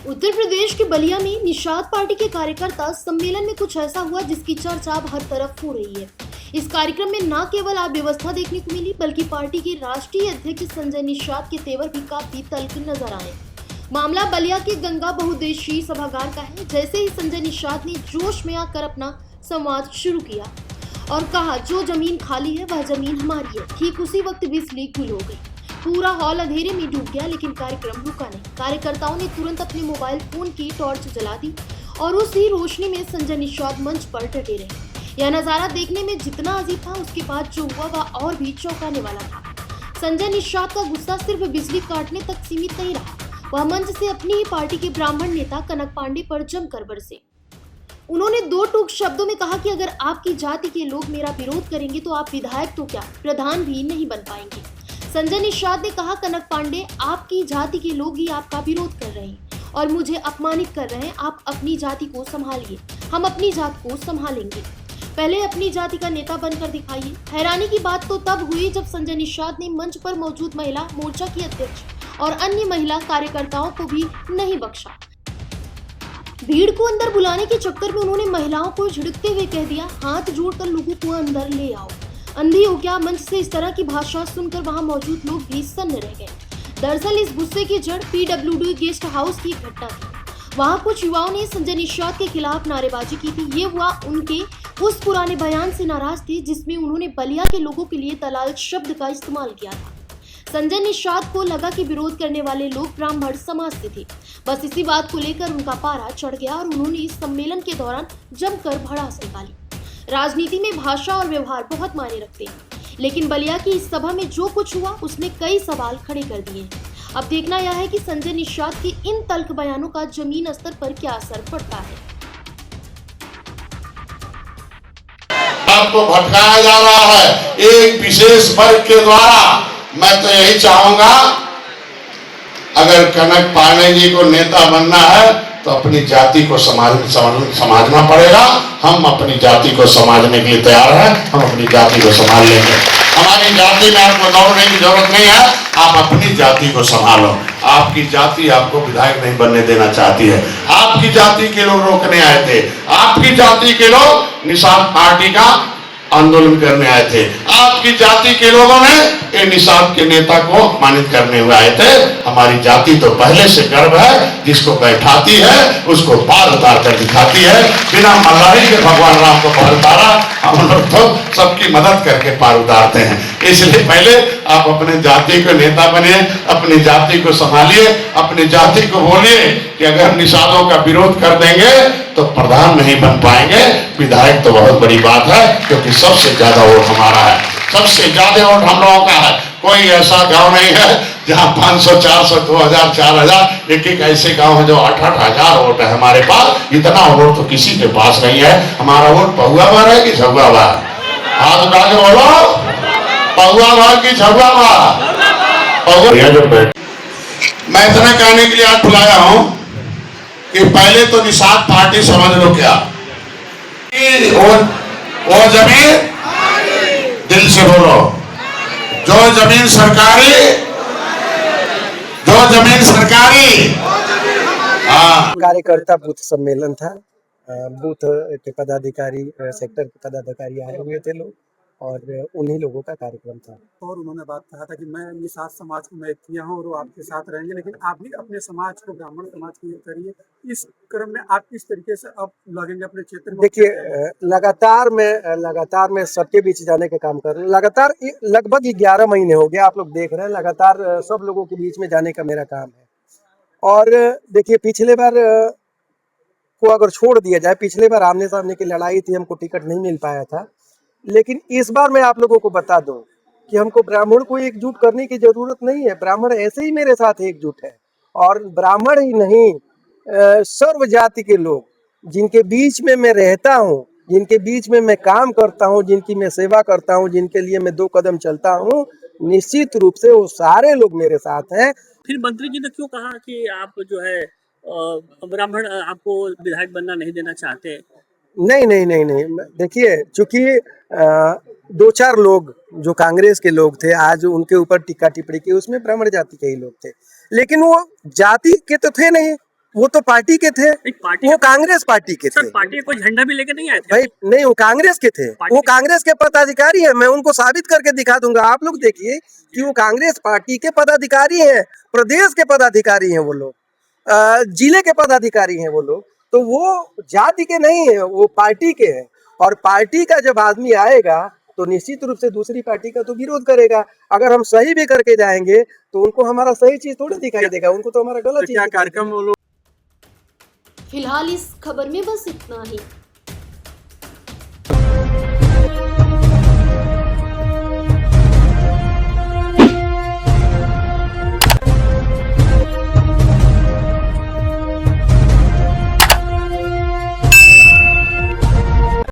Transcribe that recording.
उत्तर प्रदेश के बलिया में निषाद पार्टी के कार्यकर्ता सम्मेलन में कुछ ऐसा हुआ जिसकी चर्चा अब हर तरफ हो रही है। इस कार्यक्रम में न केवल अव्यवस्था देखने को मिली बल्कि पार्टी के राष्ट्रीय अध्यक्ष संजय निषाद के तेवर भी काफी तल्ख नजर आए। मामला बलिया के गंगा बहुउद्देशीय सभागार का है। जैसे ही संजय निषाद ने जोश में आकर अपना संवाद शुरू किया और कहा, जो जमीन खाली है वह जमीन हमारी है। ठीक उसी वक्त बिजली गुल हो गई, पूरा हॉल अंधेरे में डूब गया, लेकिन कार्यक्रम रुका नहीं। कार्यकर्ताओं ने तुरंत अपने मोबाइल फोन की टॉर्च जला दी और उसी रोशनी में संजय निषाद मंच पर डटे रहे। यह नजारा देखने में जितना अजीब था, उसके बाद जो हुआ वह और भी चौंकाने वाला था। संजय निषाद का गुस्सा सिर्फ बिजली काटने तक सीमित नहीं रहा, वह मंच से अपनी ही पार्टी के ब्राह्मण नेता कनक पांडे पर जमकर बरसे। उन्होंने दो टूक शब्दों में कहा कि अगर आपकी जाति के लोग मेरा विरोध करेंगे तो आप विधायक तो क्या प्रधान भी नहीं बन पाएंगे। संजय निषाद ने कहा, कनक पांडे, आपकी जाति के लोग ही आपका विरोध कर रहे हैं और मुझे अपमानित कर रहे हैं। आप अपनी जाति को संभालिए, हम अपनी जात को संभालेंगे। पहले अपनी जाति का नेता बनकर दिखाइए। हैरानी की बात तो तब हुई जब संजय निषाद ने मंच पर मौजूद महिला मोर्चा की अध्यक्ष और अन्य महिला कार्यकर्ताओं को भी नहीं बख्शा। भीड़ को अंदर बुलाने के चक्कर में उन्होंने महिलाओं को झिड़कते हुए कह दिया, हाथ जोड़कर लोगों को अंदर ले आओ। अंधी हो क्या? मंच से इस तरह की भाषा सुनकर वहां मौजूद लोग भी सन्न रह गए। दरअसल इस गुस्से की जड़ PWD गेस्ट हाउस की घटना थी। वहां कुछ युवाओं ने संजय निषाद के खिलाफ नारेबाजी की थी। ये हुआ उनके उस पुराने बयान से नाराज थे जिसमें उन्होंने बलिया के लोगों के लिए दलाल शब्द का इस्तेमाल किया था। संजय निषाद को लगा कि विरोध करने वाले लोग ब्राह्मण समाज से थे। बस इसी बात को लेकर उनका पारा चढ़ गया और उन्होंने इस सम्मेलन के दौरान जमकर भड़ास निकाली। राजनीति में भाषा और व्यवहार बहुत मायने रखते हैं, लेकिन बलिया की इस सभा में जो कुछ हुआ उसने कई सवाल खड़े कर दिए। अब देखना यह है कि संजय निषाद के इन तल्ख बयानों का जमीन स्तर पर क्या असर पड़ता है। आपको भटकाया जा रहा है एक विशेष वर्ग के द्वारा। मैं तो यही चाहूंगा, अगर कनक पांडे जी को नेता बनना है तो अपनी जाति को समझना पड़ेगा। हम अपनी जाति को समझने के लिए तैयार हैं, हम अपनी जाति को संभाल लेंगे। हमारी जाति में आपको दौड़ने की जरूरत नहीं है, आप अपनी जाति को संभालो। आपकी जाति आपको विधायक नहीं बनने देना चाहती है। आपकी जाति के लोग रोकने आए थे, आपकी जाति के लोग निषाद पार्टी का आंदोलन करने आए थे, आपकी जाति के लोगों ने निषाद के नेता को अपमानित करने हुए आए थे। हमारी जाति तो पहले से गर्व है, जिसको बैठाती है उसको पार उतार कर दिखाती है। बिना मल्लाही के भगवान राम को पार उतारा, हम लोग तो सबकी मदद करके पार उतारते हैं। इसलिए पहले आप अपने जाति को नेता बनिए, अपनी जाति को संभालिए, अपनी जाति को बोलिए कि अगर निषादों का विरोध कर देंगे तो प्रधान नहीं बन पाएंगे, विधायक तो बहुत बड़ी बात है, क्योंकि सबसे ज्यादा वोट हमारा है, सबसे ज्यादा वोट हम लोगों का है। कोई ऐसा गांव नहीं है जहां 500, 400, 2000, 4000, एक ऐसे गांव है जो 8-8 हजार वोट है हमारे पास। इतना वोट तो किसी के पास नहीं है। हमारा वोट पहुआ बार है कि झुआ बार? हाथ उठा के बोलो, पहुआ बार की झुआ बार? मैं इतना कहने के लिए आज बुलाया हूं कि पहले तो निषाद पार्टी समझ लो क्या, वो जमीन दिल से बोलो, जो जमीन सरकारी, जो जमीन सरकारी। कार्यकर्ता बूथ सम्मेलन था। बूथ के पदाधिकारी, सेक्टर के पदाधिकारी आए हुए थे लोग, और उन्हीं लोगों का कार्यक्रम था। और उन्होंने बात कहा था कि मैं निषाद समाज को मैं एक किया हूँ और वो आपके साथ रहेंगे, लेकिन आप भी अपने समाज को, ब्राह्मण समाज को ये करिए। इस क्रम में आप किस तरीके से अब लगेंगे अपने क्षेत्र में? देखिए, लगातार मैं सबके बीच जाने का काम कर रहा हूँ। लगातार लगभग 11 महीने हो गए, आप लोग देख रहे हैं, लगातार सब लोगों के बीच में जाने का मेरा काम है। और देखिए, पिछले बार को अगर छोड़ दिया जाए, पिछले बार आमने सामने की लड़ाई थी, हमको टिकट नहीं मिल पाया था। लेकिन इस बार मैं आप लोगों को बता दूं कि हमको ब्राह्मण को एकजुट करने की जरूरत नहीं है। ब्राह्मण ऐसे ही मेरे साथ एकजुट है, और ब्राह्मण ही नहीं, सर्व जाति के लोग जिनके बीच में मैं रहता हूं, जिनके बीच में मैं काम करता हूं, जिनकी मैं सेवा करता हूं, जिनके लिए मैं 2 कदम चलता हूं, निश्चित रूप से वो सारे लोग मेरे साथ हैं। फिर मंत्री जी ने क्यों कहा कि आप जो है ब्राह्मण आपको विधायक बनना नहीं देना चाहते? नहीं। देखिए, चूंकि 2-4 लोग जो कांग्रेस के लोग थे, आज उनके ऊपर टीका टिप्पणी की, उसमें ब्राह्मण जाति के ही लोग थे, लेकिन वो जाति के तो थे नहीं, वो तो पार्टी के थे, पार्टी वो कांग्रेस पार्टी के थे। सर पार्टी कोई झंडा भी लेके नहीं आए थे भाई नहीं, वो कांग्रेस के थे, वो कांग्रेस के पदाधिकारी है। मैं उनको साबित करके दिखा दूंगा। आप लोग देखिए कि वो कांग्रेस पार्टी के पदाधिकारी हैं, प्रदेश के पदाधिकारी हैं वो लोग, जिले के पदाधिकारी हैं वो लोग। तो वो जाति के नहीं है, वो पार्टी के हैं। और पार्टी का जब आदमी आएगा तो निश्चित रूप से दूसरी पार्टी का तो विरोध करेगा। अगर हम सही भी करके जाएंगे तो उनको हमारा सही चीज थोड़ी दिखाई देगा, उनको तो हमारा गलत चीज। क्या कार्यक्रम वो लोग फिलहाल इस खबर में बस इतना ही।